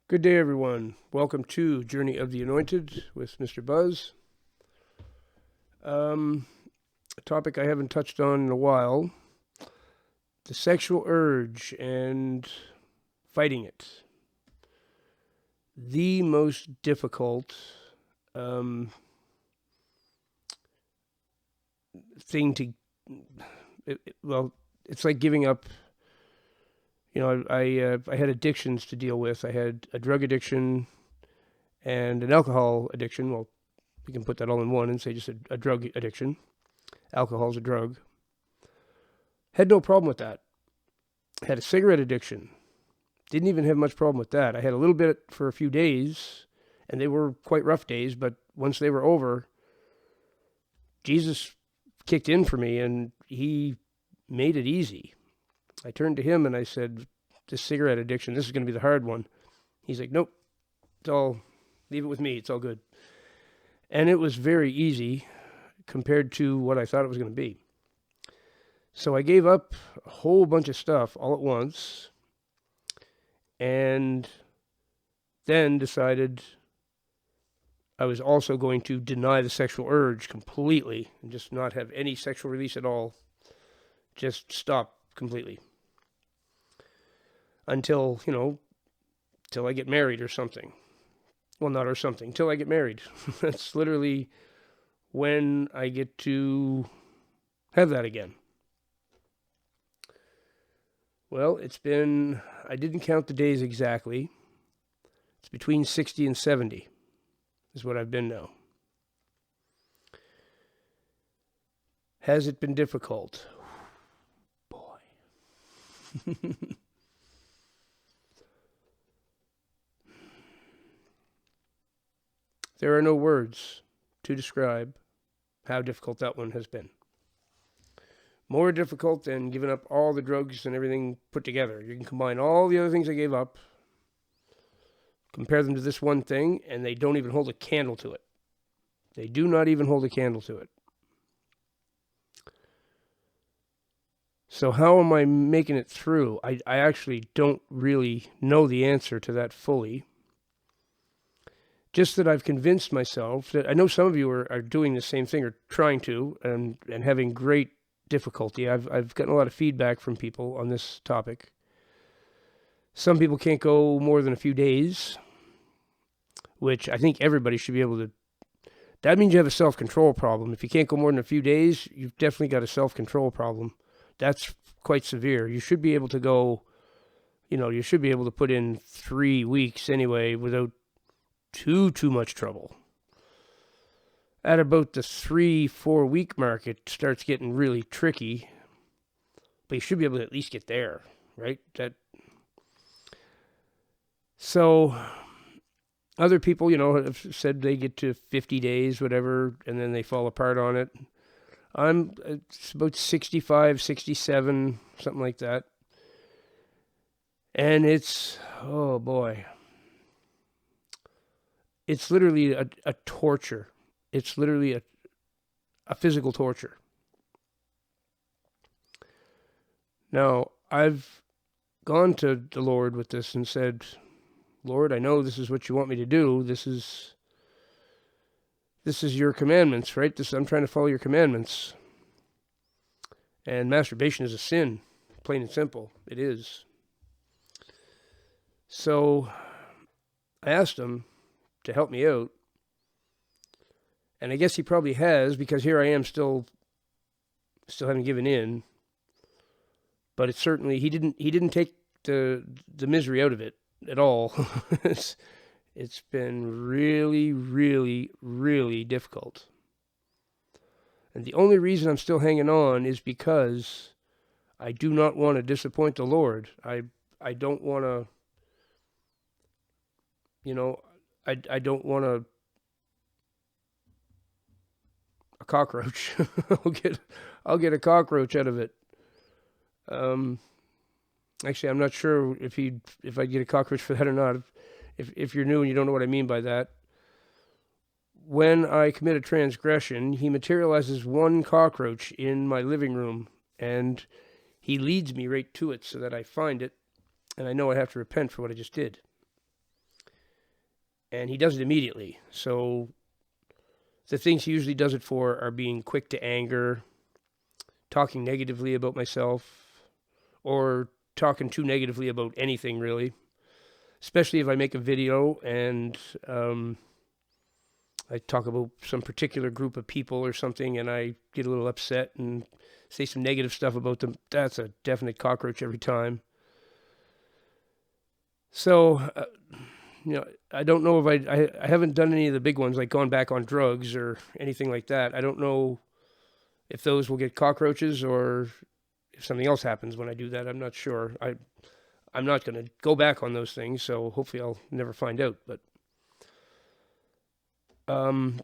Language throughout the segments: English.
Good day, everyone. Welcome to Journey of the Anointed with Mr. Buzz. A topic I haven't touched on in a while, the sexual urge and fighting it. The most difficult um, thing to, well, it's like giving up. I had addictions to deal with. I had a drug addiction and an alcohol addiction. Well, we can put that all in one and say just a drug addiction. Alcohol's a drug. Had no problem with that. Had a cigarette addiction. Didn't even have much problem with that. I had a little bit for a few days, and they were quite rough days, but once they were over, Jesus kicked in for me and he made it easy. I turned to him and I said, this cigarette addiction, this is going to be the hard one. He's like, nope, leave it with me. It's all good. And it was very easy compared to what I thought it was going to be. So I gave up a whole bunch of stuff all at once and then decided I was also going to deny the sexual urge completely and just not have any sexual release at all. Just stop completely. Until, till I get married or something. Well, not or something, till I get married. That's literally when I get to have that again. Well, I didn't count the days exactly. It's between 60 and 70 is what I've been now. Has it been difficult? Boy. There are no words to describe how difficult that one has been. More difficult than giving up all the drugs and everything put together. You can combine all the other things I gave up, compare them to this one thing, and they don't even hold a candle to it. They do not even hold a candle to it. So how am I making it through? I actually don't really know the answer to that fully. Just that I've convinced myself that I know some of you are doing the same thing or trying to and having great difficulty. I've gotten a lot of feedback from people on this topic. Some people can't go more than a few days, which I think everybody should be able to. That means you have a self-control problem. If you can't go more than a few days, you've definitely got a self-control problem. That's quite severe. You should be able to go, you should be able to put in 3 weeks anyway without too much trouble. At about the 3-4 week mark, it starts getting really tricky, but you should be able to at least get there, right? So other people, have said they get to 50 days, whatever, and then they fall apart on it. It's about 65, 67, something like that. And oh boy. It's literally a torture. It's literally a physical torture. Now, I've gone to the Lord with this and said, Lord, I know this is what you want me to do. This is your commandments, right? I'm trying to follow your commandments. And masturbation is a sin, plain and simple. It is. So I asked him to help me out. And I guess he probably has, because here I am still haven't given in. But it's certainly he didn't take the misery out of it at all. It's been really, really, really difficult. And the only reason I'm still hanging on is because I do not want to disappoint the Lord. I don't want to, I don't want a cockroach. I'll get a cockroach out of it. Actually, I'm not sure if I'd get a cockroach for that or not. If you're new and you don't know what I mean by that, when I commit a transgression, he materializes one cockroach in my living room, and he leads me right to it so that I find it, and I know I have to repent for what I just did. and he does it immediately. So the things he usually does it for are being quick to anger, talking negatively about myself, or talking too negatively about anything, really. Especially if I make a video and I talk about some particular group of people or something, and I get a little upset and say some negative stuff about them. That's a definite cockroach every time. So, I don't know if I haven't done any of the big ones, like gone back on drugs or anything like that. I don't know if those will get cockroaches or if something else happens when I do that. I'm not sure. I'm not going to go back on those things, so hopefully I'll never find out. But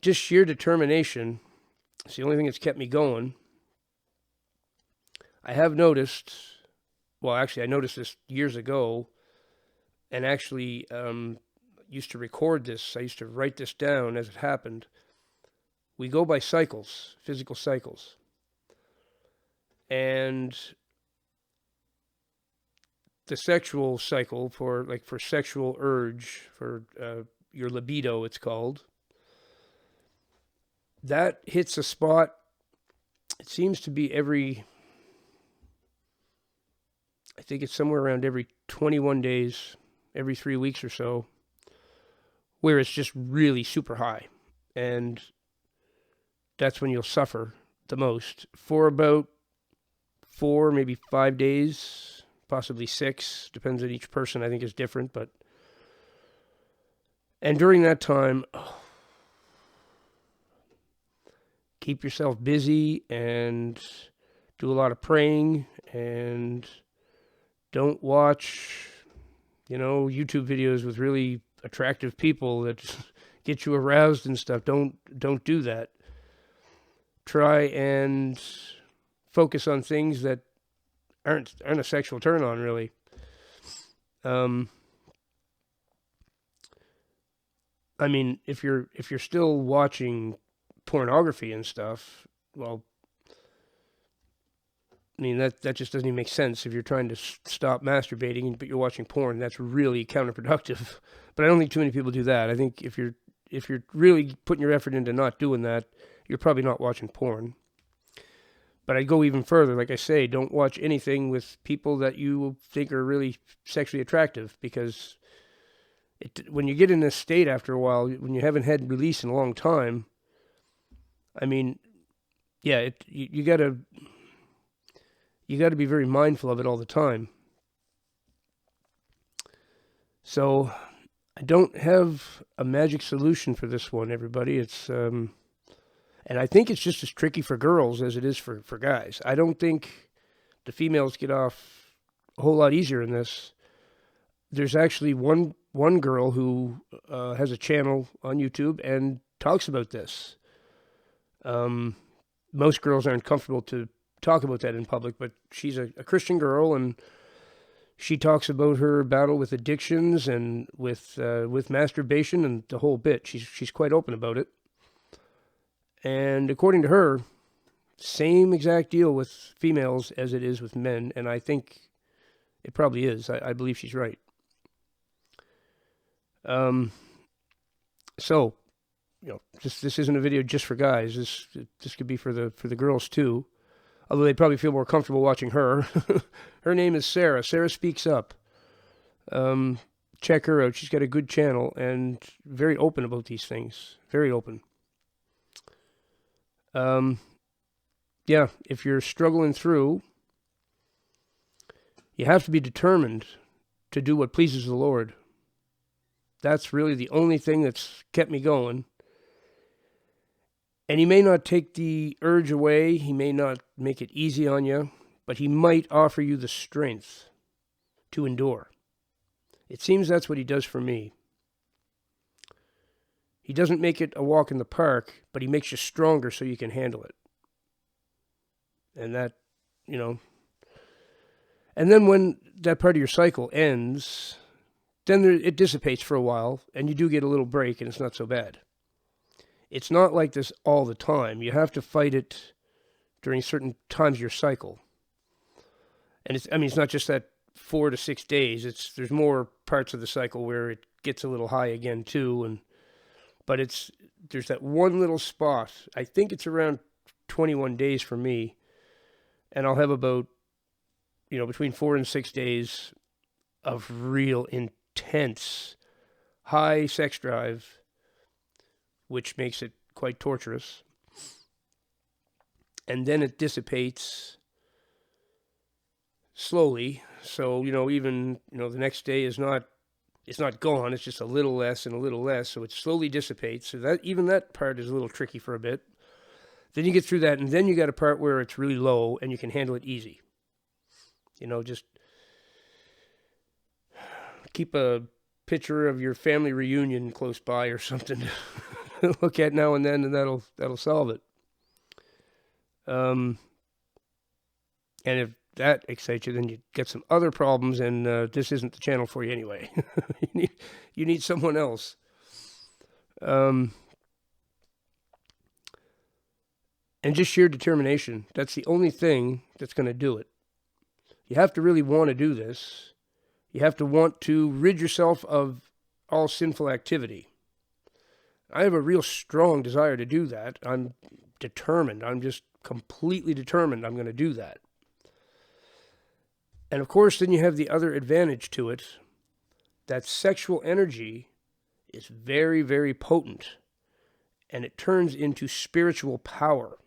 just sheer determination is the only thing that's kept me going. I have noticed, well, actually, I noticed this years ago, and actually used to record this. I used to write this down as it happened. We go by cycles, physical cycles. And the sexual cycle for sexual urge, for your libido, it's called, that hits a spot. It seems to be I think it's somewhere around every 21 days, every 3 weeks or so, where it's just really super high. And that's when you'll suffer the most for about 4, maybe 5 days, possibly 6, depends on each person. I think is different, and during that time, keep yourself busy and do a lot of praying, and don't watch, YouTube videos with really attractive people that get you aroused and stuff. Don't do that. Try and focus on things that aren't a sexual turn on, really. I mean, if you're still watching pornography and stuff, well, I mean, that just doesn't even make sense. If you're trying to stop masturbating but you're watching porn, that's really counterproductive. But I don't think too many people do that. I think if you're really putting your effort into not doing that, you're probably not watching porn. But I'd go even further. Like I say, don't watch anything with people that you think are really sexually attractive, because when you get in this state after a while, when you haven't had release in a long time, I mean, yeah, you gotta be very mindful of it all the time. So I don't have a magic solution for this one, everybody. It's and I think it's just as tricky for girls as it is for guys. I don't think the females get off a whole lot easier in this. There's actually one girl who has a channel on YouTube and talks about this. Most girls aren't comfortable to talk about that in public, but she's a Christian girl, and she talks about her battle with addictions and with masturbation and the whole bit. She's quite open about it. And according to her, same exact deal with females as it is with men, and I think it probably is. I believe she's right. So, this isn't a video just for guys. This could be for the girls too. Although they'd probably feel more comfortable watching her. Her name is Sarah. Sarah Speaks Up. Check her out. She's got a good channel and very open about these things. Very open. Yeah, if you're struggling through, you have to be determined to do what pleases the Lord. That's really the only thing that's kept me going. And he may not take the urge away, he may not make it easy on you, but he might offer you the strength to endure. It seems that's what he does for me. He doesn't make it a walk in the park, but he makes you stronger so you can handle it. And that, and then when that part of your cycle ends, then it dissipates for a while, and you do get a little break, and it's not so bad. It's not like this all the time. You have to fight it during certain times of your cycle. And it's not just that 4 to 6 days. There's more parts of the cycle where it gets a little high again too, and But there's that one little spot. I think it's around 21 days for me, and I'll have about, between 4 and 6 days of real intense high sex drive, which makes it quite torturous. And then it dissipates slowly. So, even, the next day it's not gone. It's just a little less and a little less. So it slowly dissipates. So that part is a little tricky for a bit. Then you get through that, and then you got a part where it's really low and you can handle it easy. Just keep a picture of your family reunion close by or something to look at now and then, and that'll solve it. And if that excites you, then you get some other problems, and this isn't the channel for you anyway. you need someone else. And just sheer determination. That's the only thing that's going to do it. You have to really want to do this. You have to want to rid yourself of all sinful activity. I have a real strong desire to do that. I'm determined. I'm just completely determined I'm going to do that. And of course, then you have the other advantage to it, that sexual energy is very, very potent, and it turns into spiritual power.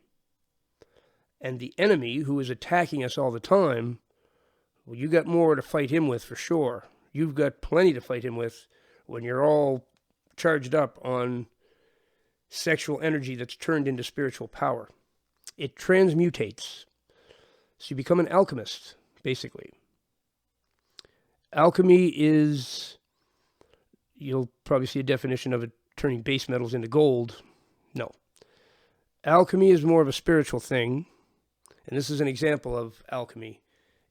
And the enemy, who is attacking us all the time, well, you got more to fight him with for sure. You've got plenty to fight him with when you're all charged up on sexual energy that's turned into spiritual power. It transmutates. So you become an alchemist, basically. Alchemy is, you'll probably see a definition of it, turning base metals into gold. No. Alchemy is more of a spiritual thing, and this is an example of alchemy,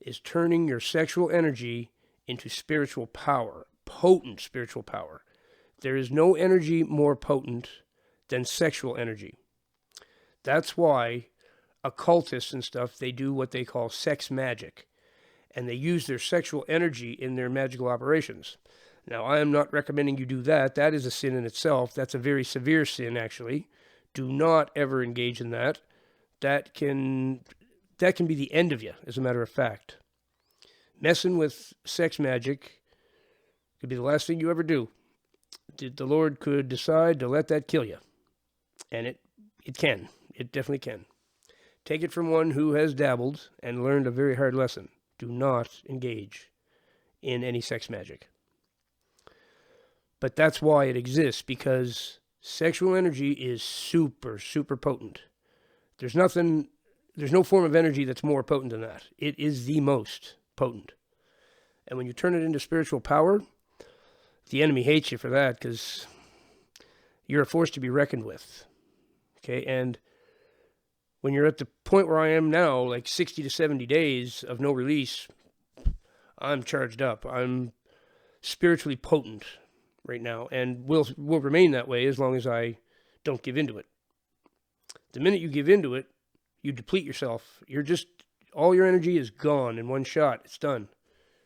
is turning your sexual energy into spiritual power, potent spiritual power. There is no energy more potent than sexual energy. That's why occultists and stuff, they do what they call sex magic, and they use their sexual energy in their magical operations. Now, I am not recommending you do that. That is a sin in itself. That's a very severe sin, actually. Do not ever engage in that. That can be the end of you, as a matter of fact. Messing with sex magic could be the last thing you ever do. The Lord could decide to let that kill you. And it can. It definitely can. Take it from one who has dabbled and learned a very hard lesson. Do not engage in any sex magic. But that's why it exists, because sexual energy is super, super potent. There's no form of energy that's more potent than that. It is the most potent. And when you turn it into spiritual power, the enemy hates you for that, because you're a force to be reckoned with. Okay, and when you're at the point where I am now, like 60 to 70 days of no release, I'm charged up. I'm spiritually potent right now, and will remain that way as long as I don't give into it. The minute you give into it, you deplete yourself. All your energy is gone in one shot. It's done.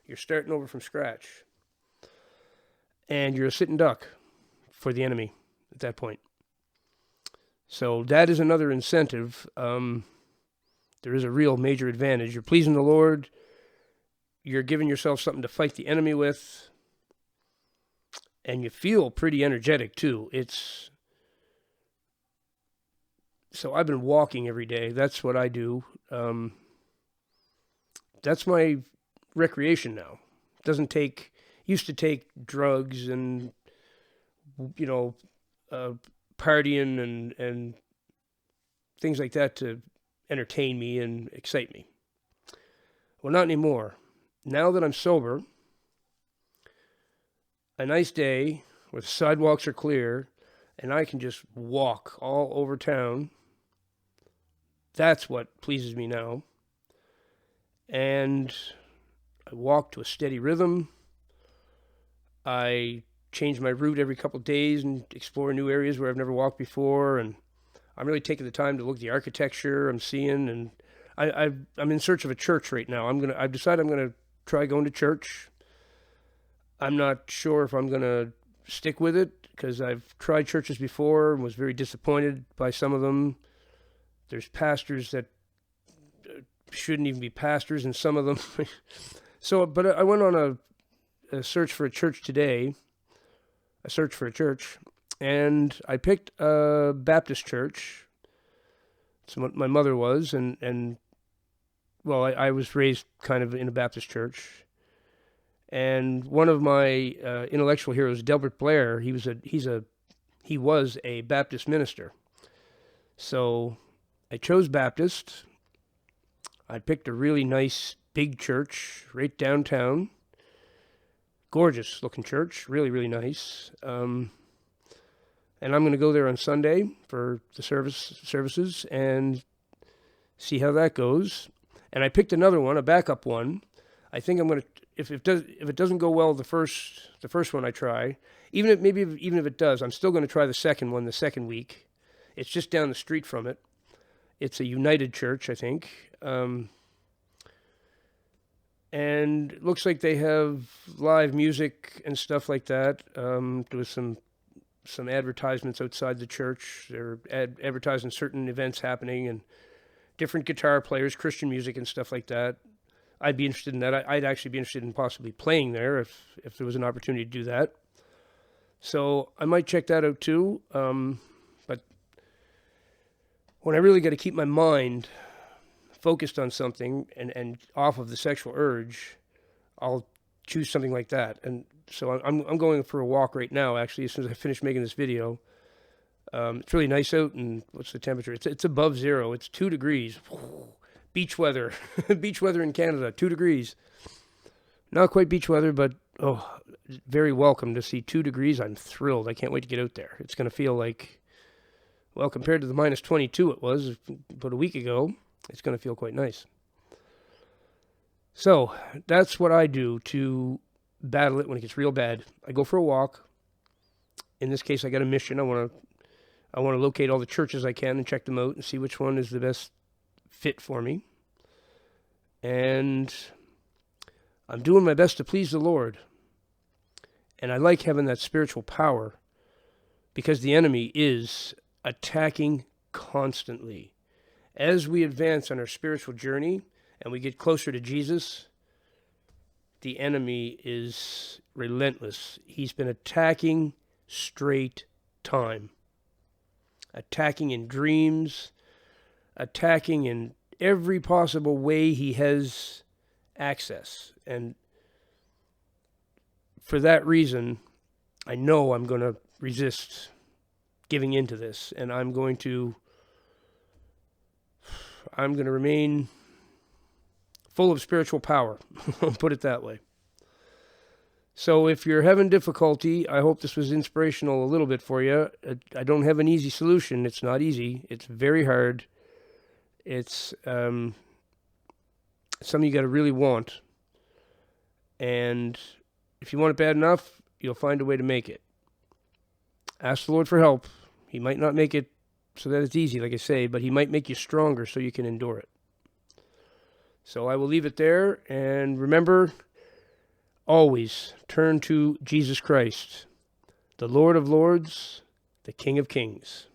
You're starting over from scratch. And you're a sitting duck for the enemy at that point. So that is another incentive. There is a real major advantage. You're pleasing the Lord. You're giving yourself something to fight the enemy with. And you feel pretty energetic, too. So I've been walking every day. That's what I do. That's my recreation now. Used to take drugs and, partying and things like that to entertain me and excite me. Well, not anymore. Now that I'm sober, a nice day where the sidewalks are clear and I can just walk all over town, that's what pleases me now. And I walk to a steady rhythm. I change my route every couple of days and explore new areas where I've never walked before. And I'm really taking the time to look at the architecture I'm seeing. And I'm in search of a church right now. I've decided I'm gonna try going to church. I'm not sure if I'm gonna stick with it because I've tried churches before and was very disappointed by some of them. There's pastors that shouldn't even be pastors in some of them. But I went on a search for a church today, and I picked a Baptist church. That's what my mother was, and well, I was raised kind of in a Baptist church. And one of my intellectual heroes, Delbert Blair, he was a Baptist minister. So I chose Baptist. I picked a really nice big church right downtown. Gorgeous looking church, really, really nice. And I'm going to go there on Sunday for the services and see how that goes. And I picked another one, a backup one. I think I'm going to, if it doesn't go well the first one I try, even if it does, I'm still going to try the second one the second week. It's just down the street from it. It's a United Church, I think. And it looks like they have live music and stuff like that. There was some advertisements outside the church. They're advertising certain events happening and different guitar players, Christian music and stuff like that. I'd be interested in that. I'd actually be interested in possibly playing there if there was an opportunity to do that. So I might check that out too. But when I really got to keep my mind focused on something and off of the sexual urge, I'll choose something like that. And so I'm going for a walk right now, actually, as soon as I finish making this video. It's really nice out, and what's the temperature? It's above zero. It's 2 degrees. Beach weather. Beach weather in Canada, 2 degrees. Not quite beach weather, but very welcome to see 2 degrees. I'm thrilled. I can't wait to get out there. It's going to feel like, well, compared to the minus 22 it was about a week ago, it's going to feel quite nice. So that's what I do to battle it when it gets real bad. I go for a walk. In this case, I got a mission. I want to locate all the churches I can and check them out and see which one is the best fit for me. And I'm doing my best to please the Lord. And I like having that spiritual power because the enemy is attacking constantly. As we advance on our spiritual journey and we get closer to Jesus, the enemy is relentless. He's been attacking straight time. Attacking in dreams, attacking in every possible way he has access. And for that reason, I know I'm going to resist giving into this, and I'm going to remain full of spiritual power. I'll put it that way. So if you're having difficulty, I hope this was inspirational a little bit for you. I don't have an easy solution. It's not easy. It's very hard. It's something you got to really want. And if you want it bad enough, you'll find a way to make it. Ask the Lord for help. He might not make it so that it's easy, like I say, but he might make you stronger so you can endure it. So I will leave it there. And remember, always turn to Jesus Christ, the Lord of Lords, the King of Kings.